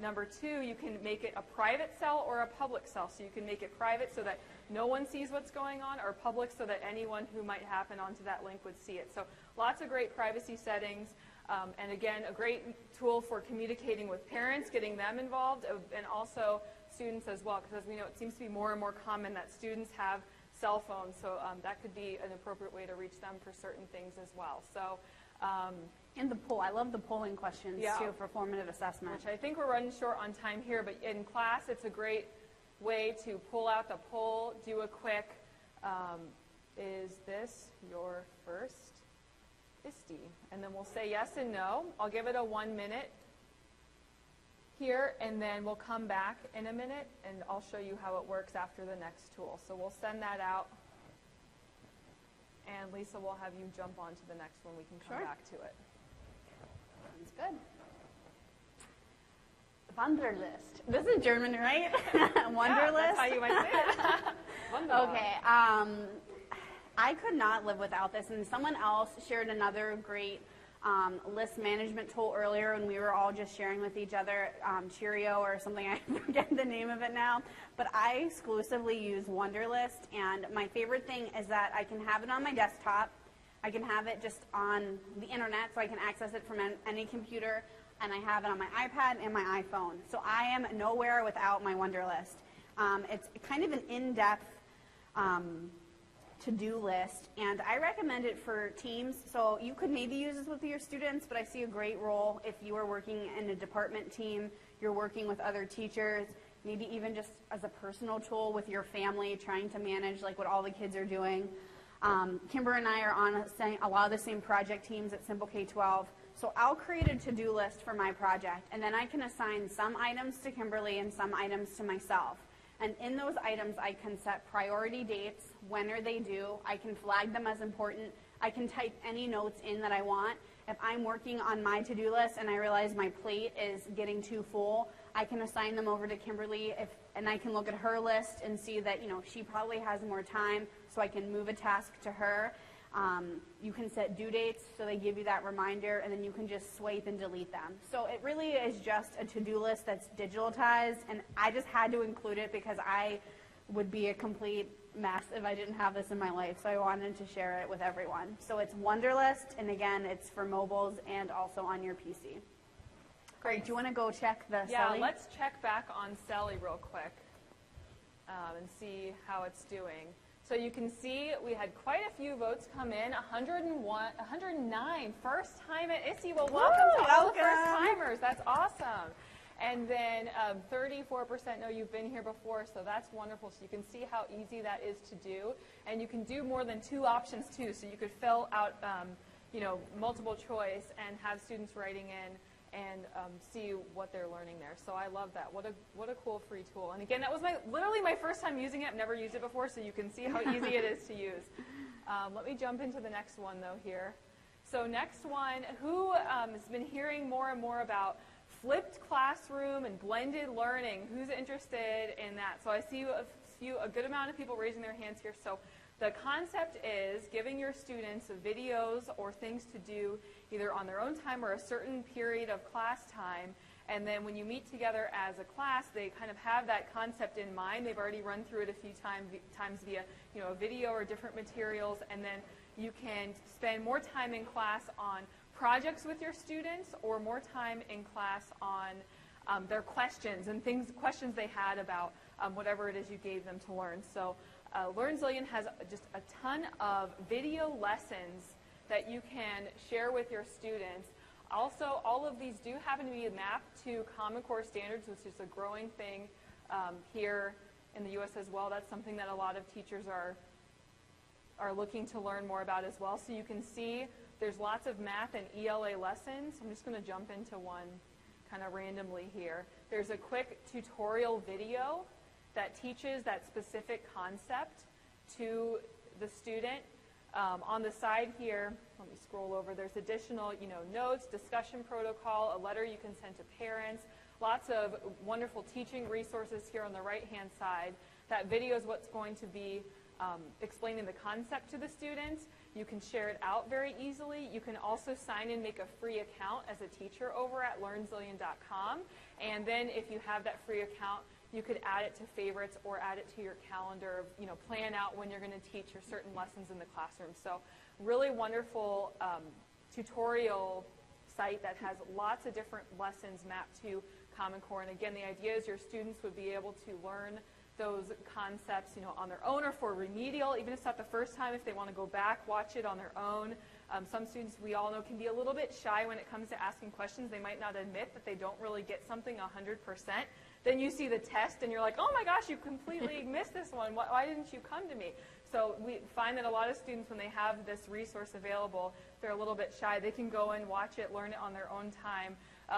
Number two, you can make it a private cell or a public cell. So you can make it private so that no one sees what's going on, or public so that anyone who might happen onto that link would see it. So lots of great privacy settings. And again, a great tool for communicating with parents, getting them involved, and also students as well, because as we know, it seems to be more and more common that students have cell phones, so that could be an appropriate way to reach them for certain things as well. So, and the poll, I love the polling questions too for formative assessment. Which I think we're running short on time here, but in class it's a great way to pull out the poll, do a quick, is this your first ISTE? And then we'll say yes and no. I'll give it a 1 minute here, and then we'll come back in a minute, and I'll show you how it works after the next tool. So we'll send that out, and Lisa will have you jump on to the next one. We can come back to it. Sounds good. Wanderlist. This is German, right? Wanderlist? Yeah, that's how you might say it. Okay. I could not live without this, and someone else shared another great list management tool earlier, and we were all just sharing with each other, Cheerio or something, I forget the name of it now, but I exclusively use Wunderlist, and my favorite thing is that I can have it on my desktop, I can have it just on the internet, so I can access it from any computer, and I have it on my iPad and my iPhone. So I am nowhere without my Wunderlist. It's kind of an in-depth to-do list, and I recommend it for teams. So you could maybe use this with your students, but I see a great role if you are working in a department team, you're working with other teachers, maybe even just as a personal tool with your family, trying to manage like what all the kids are doing. Kimber and I are on a lot of the same project teams at Simple K-12, So I'll create a to-do list for my project, and then I can assign some items to Kimberly and some items to myself. And in those items, I can set priority dates, when are they due, I can flag them as important, I can type any notes in that I want. If I'm working on my to-do list and I realize my plate is getting too full, I can assign them over to Kimberly, and I can look at her list and see that, she probably has more time, so I can move a task to her. You can set due dates, so they give you that reminder, and then you can just swipe and delete them. So it really is just a to-do list that's digitalized, and I just had to include it because I would be a complete mess if I didn't have this in my life, so I wanted to share it with everyone. So it's Wunderlist, and again, it's for mobiles and also on your PC. Great. Do you want to go check the Yeah, Selly? let's check back on Selly real quick and see how it's doing. So you can see we had quite a few votes come in, 109, first time at ISSE. Well, welcome to all the first timers. That's awesome. And then 34% know you've been here before, so that's wonderful. So you can see how easy that is to do. And you can do more than 2 options, too. So you could fill out, multiple choice and have students writing in and see what they're learning there. So I love that. What a cool free tool. And again, that was literally my first time using it. I've never used it before, so you can see how easy it is to use. Let me jump into the next one, though, here. So next one, who has been hearing more and more about flipped classroom and blended learning? Who's interested in that? So I see a good amount of people raising their hands here. So the concept is giving your students videos or things to do either on their own time or a certain period of class time. And then when you meet together as a class, they kind of have that concept in mind. They've already run through it a few times via a video or different materials. And then you can spend more time in class on projects with your students or more time in class on their questions and questions they had about whatever it is you gave them to learn. So LearnZillion has just a ton of video lessons that you can share with your students. Also, all of these do happen to be mapped to Common Core standards, which is a growing thing here in the U.S. as well. That's something that a lot of teachers are looking to learn more about as well. So you can see there's lots of math and ELA lessons. I'm just going to jump into one kind of randomly here. There's a quick tutorial video that teaches that specific concept to the student. On the side here, let me scroll over, there's additional notes, discussion protocol, a letter you can send to parents, lots of wonderful teaching resources here on the right-hand side. That video is what's going to be explaining the concept to the students. You can share it out very easily. You can also sign in, make a free account as a teacher over at learnzillion.com. And then if you have that free account, you could add it to favorites or add it to your calendar, plan out when you're going to teach your certain lessons in the classroom. So really wonderful tutorial site that has lots of different lessons mapped to Common Core. And again, the idea is your students would be able to learn those concepts, on their own or for remedial, even if it's not the first time, if they want to go back, watch it on their own. Some students, we all know, can be a little bit shy when it comes to asking questions. They might not admit that they don't really get something 100%. Then you see the test and you're like, oh my gosh, you completely missed this one. Why didn't you come to me? So we find that a lot of students, when they have this resource available, they're a little bit shy. They can go and watch it, learn it on their own time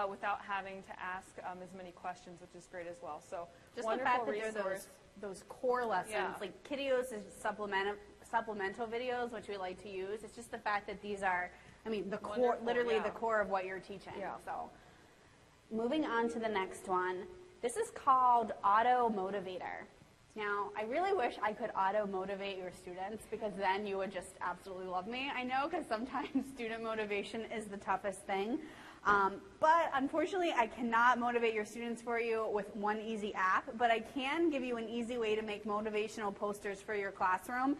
without having to ask as many questions, which is great as well. So just wonderful the fact that resource. Those core lessons, Yeah. like Kidios is supplemental videos, which we like to use. It's just the fact that these are, the core, literally the core of what you're teaching. Yeah. So moving on to the next one. This is called Auto Motivator. Now, I really wish I could auto-motivate your students because then you would just absolutely love me. I know, because sometimes student motivation is the toughest thing. But unfortunately, I cannot motivate your students for you with one easy app, but I can give you an easy way to make motivational posters for your classroom.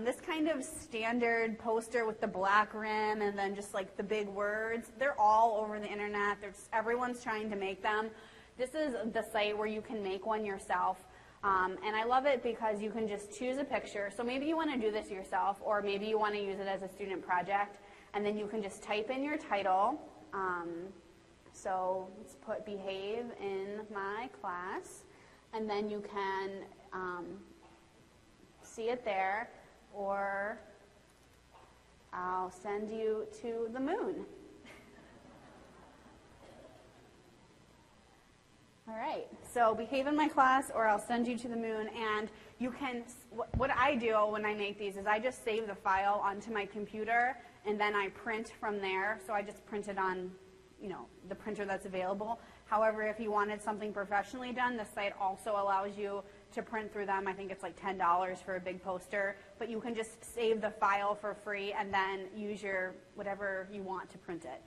This kind of standard poster with the black rim and then just like the big words, they're all over the internet. Everyone's trying to make them. This is the site where you can make one yourself. And I love it because you can just choose a picture. So maybe you want to do this yourself, or maybe you want to use it as a student project, and then you can just type in your title. So let's put behave in my class, and then you can see it there, or I'll send you to the moon. right, so behave in my class or I'll send you to the moon. And you can, what I do when I make these is I just save the file onto my computer and then I print from there. So I just print it on, you know, the printer that's available. However, if you wanted something professionally done, the site also allows you to print through them. I think it's like $10 for a big poster, but you can just save the file for free and then use your whatever you want to print it.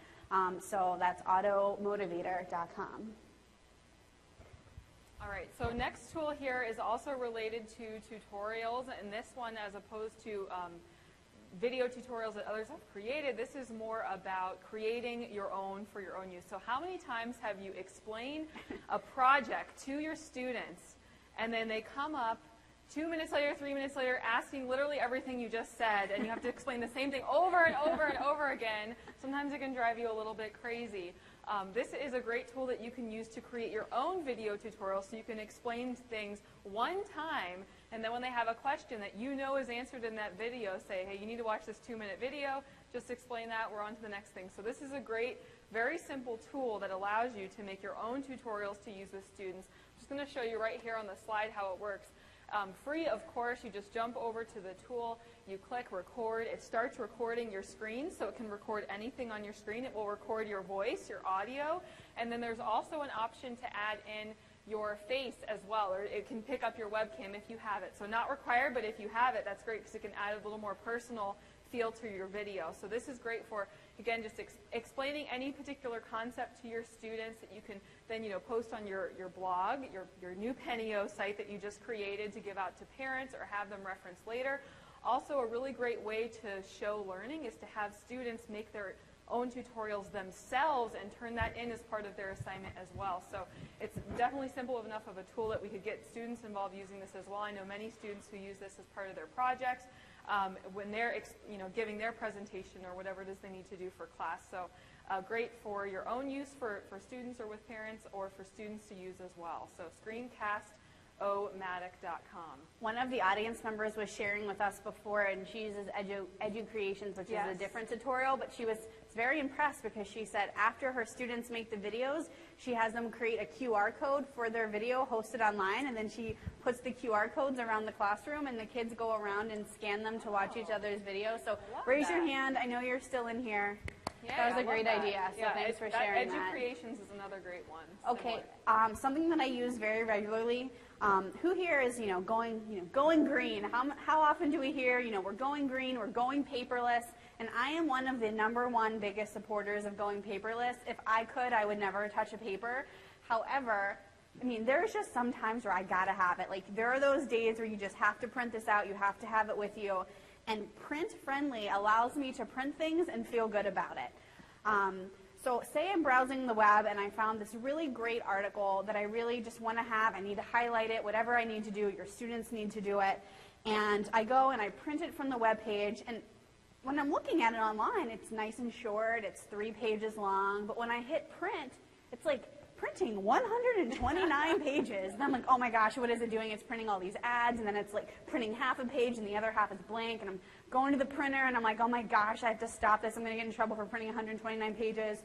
So that's automotivator.com. All right, so next tool here is also related to tutorials, and this one, as opposed to video tutorials that others have created, this is more about creating your own for your own use. So how many times have you explained a project to your students, and then they come up 2 minutes later, 3 minutes later, asking literally everything you just said, and you have to explain the same thing over and over and over again? Sometimes it can drive you a little bit crazy. This is a great tool that you can use to create your own video tutorial, so you can explain things one time, and then when they have a question that you know is answered in that video, say, hey, you need to watch this 2-minute video, just explain that, we're on to the next thing. So this is a great, very simple tool that allows you to make your own tutorials to use with students. I'm just going to show you right here on the slide how it works. Free, of course. You just jump over to the tool, you click record, it starts recording your screen, so it can record anything on your screen. It will record your voice, your audio, and then there's also an option to add in your face as well, or it can pick up your webcam if you have it. So not required, but if you have it, that's great because it can add a little more personal feel to your video. So this is great for, again, just explaining any particular concept to your students that you can then, you know, post on your blog, your new Penio site that you just created to give out to parents or have them reference later. Also, a really great way to show learning is to have students make their own tutorials themselves and turn that in as part of their assignment as well. So it's definitely simple enough of a tool that we could get students involved using this as well. I know many students who use this as part of their projects when they're giving their presentation or whatever it is they need to do for class. So great for your own use for students or with parents, or for students to use as well. So screencast-o-matic.com. One of the audience members was sharing with us before, and she uses EduCreations, which is a different tutorial, but she was very impressed because she said after her students make the videos, she has them create a QR code for their video hosted online, and then she puts the QR codes around the classroom, and the kids go around and scan them to watch each other's videos. So raise your hand. I know you're still in here. Yeah, that was a great idea, so thanks for sharing that. EduCreations is another great one. Okay, something that I use very regularly. Who here is going green? How often do we hear we're going green, we're going paperless? And I am one of the #1 biggest supporters of going paperless. If I could, I would never touch a paper. However, I mean, there's just some times where I gotta have it. Like, there are those days where you just have to print this out, you have to have it with you. And Print Friendly allows me to print things and feel good about it. So say I'm browsing the web and I found this really great article that I really just want to have. I need to highlight it, whatever I need to do, your students need to do it. And I go and I print it from the web page. And when I'm looking at it online, it's nice and short, it's 3 pages long. But when I hit print, it's like printing 129 pages. And I'm like, oh my gosh, what is it doing? It's printing all these ads, and then it's like printing half a page and the other half is blank. And I'm going to the printer and I'm like, oh my gosh, I have to stop this. I'm going to get in trouble for printing 129 pages.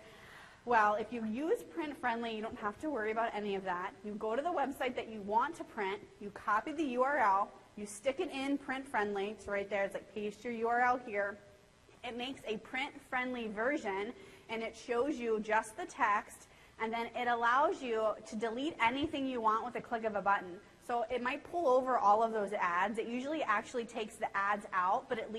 Well, if you use Print Friendly, you don't have to worry about any of that. You go to the website that you want to print, you copy the URL, you stick it in Print Friendly. It's right there. It's like paste your URL here. It makes a Print Friendly version, and it shows you just the text, and then it allows you to delete anything you want with a click of a button. So it might pull over all of those ads. It usually actually takes the ads out, but it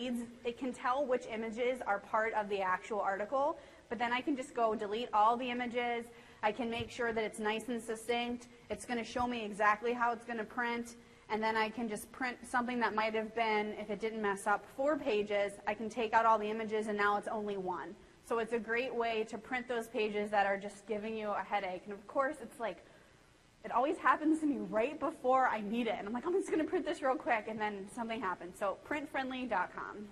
can tell which images are part of the actual article. But then I can just go delete all the images. I can make sure that it's nice and succinct. It's going to show me exactly how it's going to print. And then I can just print something that might have been, if it didn't mess up, 4 pages. I can take out all the images, and now it's only 1. So it's a great way to print those pages that are just giving you a headache. And of course, it's like, it always happens to me right before I need it. And I'm like, I'm just going to print this real quick, and then something happens. So printfriendly.com.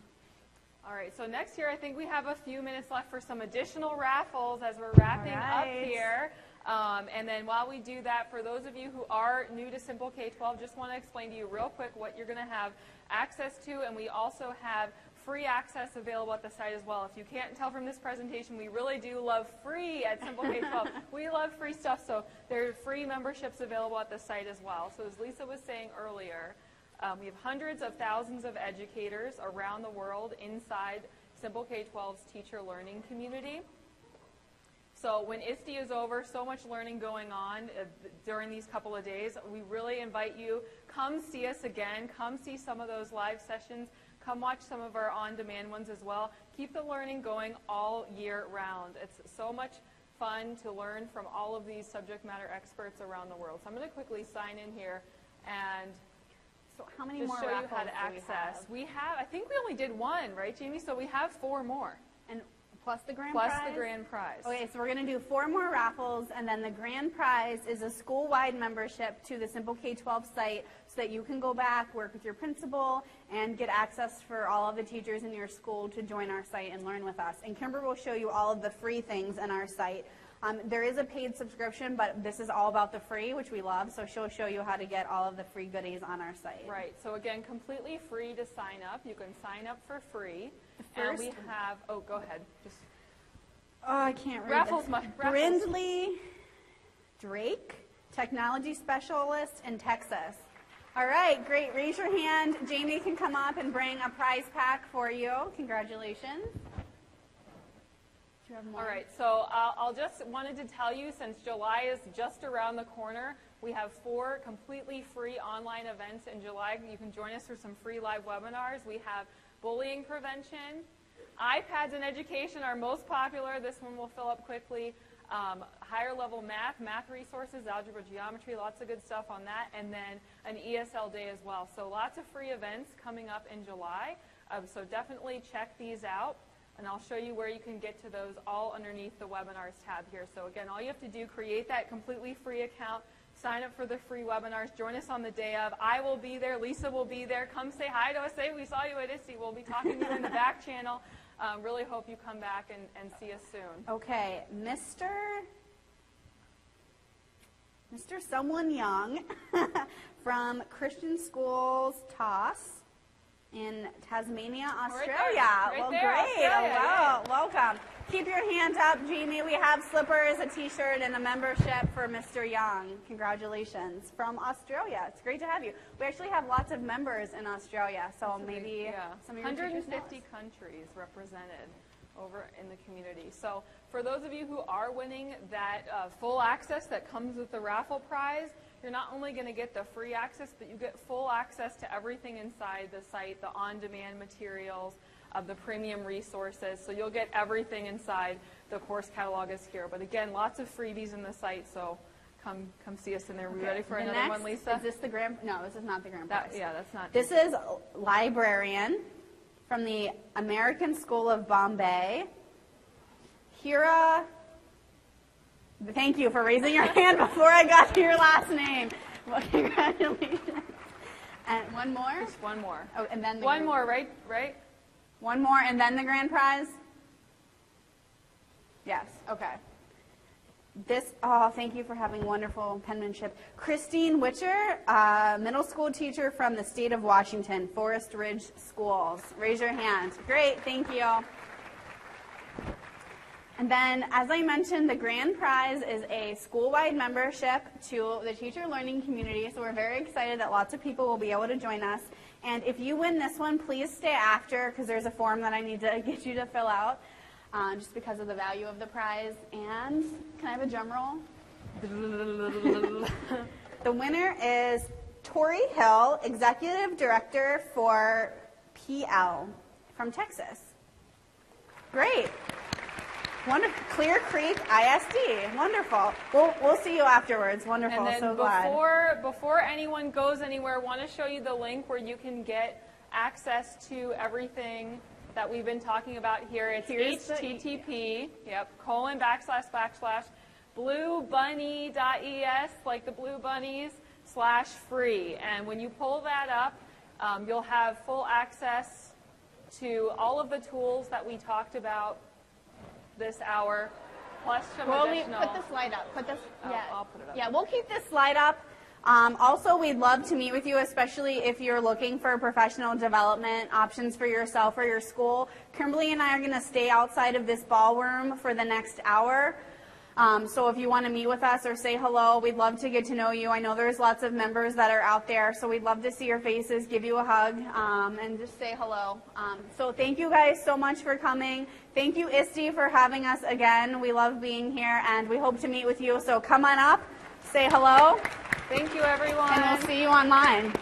All right, so next year I think we have a few minutes left for some additional raffles as we're wrapping up here. And then while we do that, for those of you who are new to Simple K-12, just want to explain to you real quick what you're going to have access to. And we also have free access available at the site as well. If you can't tell from this presentation, we really do love free at Simple K-12. We love free stuff, so there are free memberships available at the site as well. So as Lisa was saying earlier, we have hundreds of thousands of educators around the world inside Simple K-12's teacher learning community. So when ISTE is over, so much learning going on during these couple of days. We really invite you, come see us again, come see some of those live sessions, come watch some of our on-demand ones as well. Keep the learning going all year round. It's so much fun to learn from all of these subject matter experts around the world. So I'm going to quickly sign in here and so how many just more show you raffles how to access. We have, I think we only did one, right, Jamie? So we have 4 more. And plus the grand prize? Plus the grand prize. Okay, so we're going to do 4 more raffles, and then the grand prize is a school-wide membership to the Simple K-12 site so that you can go back, work with your principal, and get access for all of the teachers in your school to join our site and learn with us. And Kimber will show you all of the free things in our site. There is a paid subscription, but this is all about the free, which we love, so she'll show you how to get all of the free goodies on our site. Right, so again, completely free to sign up. You can sign up for free. And we have, oh, go ahead. Just oh, I can't read raffles. Brindley Drake, technology specialist in Texas. All right, great. Raise your hand. Jamie can come up and bring a prize pack for you. Congratulations. Do you have more? All right, so I'll just wanted to tell you, since July is just around the corner, we have 4 completely free online events in July. You can join us for some free live webinars. We have bullying prevention, iPads in education, our most popular. This one will fill up quickly. Higher level math resources, algebra, geometry, lots of good stuff on that, and then an ESL day as well. So lots of free events coming up in July. So definitely check these out, and I'll show you where you can get to those all underneath the webinars tab here. So again, all you have to do, create that completely free account, sign up for the free webinars, join us on the day of. I will be there, Lisa will be there. Come say hi to us, say we saw you at ISTE. We'll be talking to you in the back channel. Really hope you come back and see us soon. Okay, Mr. Someone Young from Christian Schools TOS in Tasmania, Australia. Right there, great. Australia, Hello, welcome. Keep your hand up, Jamie. We have slippers, a t-shirt, and a membership for Mr. Young. Congratulations. From Australia. It's great to have you. We actually have lots of members in Australia, so maybe some of your teachers know us. 150 countries represented over in the community. So for those of you who are winning that full access that comes with the raffle prize, you're not only going to get the free access, but you get full access to everything inside the site, the on-demand materials, the premium resources. So you'll get everything inside. The course catalog is here. But again, lots of freebies in the site, so come see us in there. Are we ready for another one, Lisa? Is this the grand? No, this is not the grand prize. Yeah, that's not. This is librarian from the American School of Bombay. Hira, thank you for raising your hand before I got to your last name. Well, congratulations. And one more? Just one more. Oh, and then one more, right? One more, and then the grand prize? Yes, okay. Thank you for having wonderful penmanship. Christine Witcher, middle school teacher from the state of Washington, Forest Ridge Schools. Raise your hand. Great, thank you. And then, as I mentioned, the grand prize is a school-wide membership to the teacher learning community, so we're very excited that lots of people will be able to join us. And if you win this one, please stay after, because there's a form that I need to get you to fill out, just because of the value of the prize. And can I have a drum roll? The winner is Tori Hill, Executive Director for PL from Texas. Great. Wonderful. Clear Creek ISD. Wonderful. We'll see you afterwards. Wonderful. And then so glad. Before anyone goes anywhere, I want to show you the link where you can get access to everything that we've been talking about here. It's http, /bluebunny.es, like the blue bunnies, /free. And when you pull that up, you'll have full access to all of the tools that we talked about this hour, plus some additional. Put the slide up. I'll put it up. Yeah, we'll keep this slide up. Also, we'd love to meet with you, especially if you're looking for professional development options for yourself or your school. Kimberly and I are going to stay outside of this ballroom for the next hour. So if you want to meet with us or say hello, we'd love to get to know you. I know there's lots of members that are out there, so we'd love to see your faces, give you a hug, and just say hello. So thank you guys so much for coming. Thank you, ISTE, for having us again. We love being here, and we hope to meet with you. So come on up, say hello. Thank you, everyone. And we'll see you online.